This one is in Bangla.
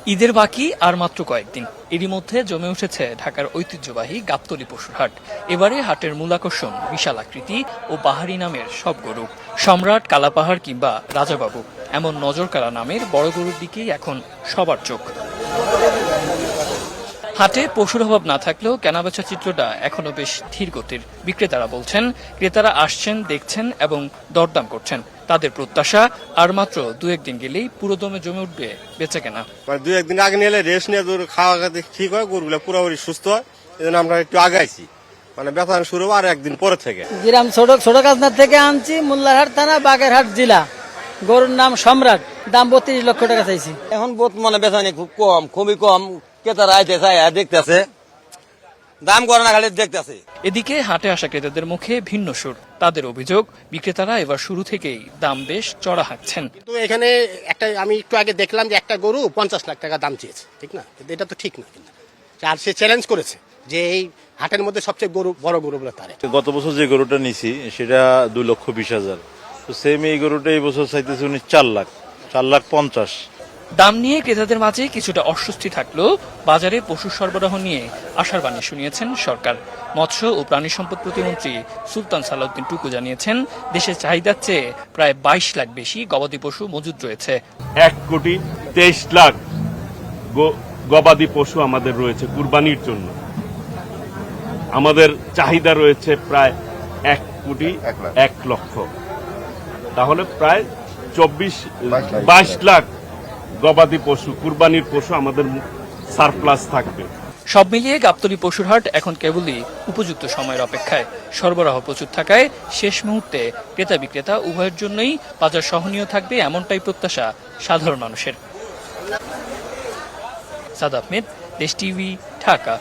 ঈদের বাকি আর মাত্র কয়েকদিন, এরই মধ্যে জমে উঠেছে ঢাকার ঐতিহ্যবাহী গাবতলী পশুর হাট। এবারে হাটের মূল আকর্ষণ বিশাল আকৃতি ও বাহারি নামের সব গরু। সম্রাট, কালাপাহাড় কিংবা রাজাবাবু এমন নজরকাড়া নামের বড় গরুর দিকেই এখন সবার চোখ। হাটে পশুর অভাব না থাকলেও কেনাবেচা চিত্রটা এখনো বেশ ধীর গতির। বিক্রেতারা বলছেন, ক্রেতারা আসছেন, দেখছেন এবং দরদাম করছেন। তাদের প্রত্যাশা আর মাত্র 2-1 দিন গেলেই পুরোদমে জমে উঠবে বেচাকেনা। 2-1 দিন আগে নিলে রেস্ট নিয়ে খাওয়া খাতে ঠিক হয়, গরুগুলো পুরোপুরি সুস্থ হয়। এই জন্য আমরা একটু আগাইছি, বেচা শুরু আর একদিন পরে থেকে। গ্রাম ছোট কাজনার থেকে আনছি, মোল্লারহাট থানা, বাগেরহাট জেলা। গরুর নাম সম্রাট, দাম 32 লক্ষ টাকা চাইছি। এখন বর্তমানে বেচানি খুব কম, খুবই কম। ক্রেতারা আইতে চাই, দেখতেছে, দাম করে না, খালি দেখতেছে। এদিকে হাটে আসা ক্রেতাদের মুখে ভিন্ন সুর। তাদের অভিযোগ, বিক্রেতারা এবার শুরু থেকেই দাম বেশ চড়া হাঁকছেন। কিন্তু এখানে আমি একটু আগে দেখলাম যে একটা গরু 50 লাখ টাকা দাম চেয়েছে, ঠিক না? কিন্তু এটা তো ঠিক না। কিন্তু আর সে চ্যালেঞ্জ করেছে যে এই হাটের মধ্যে সবচেয়ে বড় গরু বলে তার। গত বছর যে গরুটা নিছি সেটা 2,20,000, তো সেম এই গরুটা এই বছর চাইতেছে উনি 4,50,000। দাম নিয়ে ক্রেতাদের মাঝে কিছুটা অস্বস্তি থাকলেও বাজারে পশু সরবরাহ নিয়ে আশার বাণী শুনিয়েছেন সরকার। মৎস্য ও প্রাণী সম্পদ প্রতিমন্ত্রী সুলতান সালাউদ্দিন টুকু জানিয়েছেন, দেশের চাহিদার চেয়ে প্রায় 22 লাখ বেশি গবাদি পশু মজুদ রয়েছে। 1,23,00,000 গবাদি পশু আমাদের রয়েছে কুরবানির জন্য। আমাদের চাহিদা রয়েছে প্রায় 1,01,00,000। তাহলে প্রায় 22 লাখ গবাদি পশু, কুরবানির পশু আমাদের সারপ্লাস থাকবে। সব মিলিয়ে গাবতলী পশুর হাট এখন কেবলই উপযুক্ত সময়ের অপেক্ষায়। সরবরাহ প্রচুর থাকায় শেষ মুহূর্তে ক্রেতা বিক্রেতা উভয়ের জন্যই বাজার সহনীয় থাকবে, এমনটাই প্রত্যাশা সাধারণ মানুষের। সাদ আহমেদ, দেশ টিভি, ঢাকা।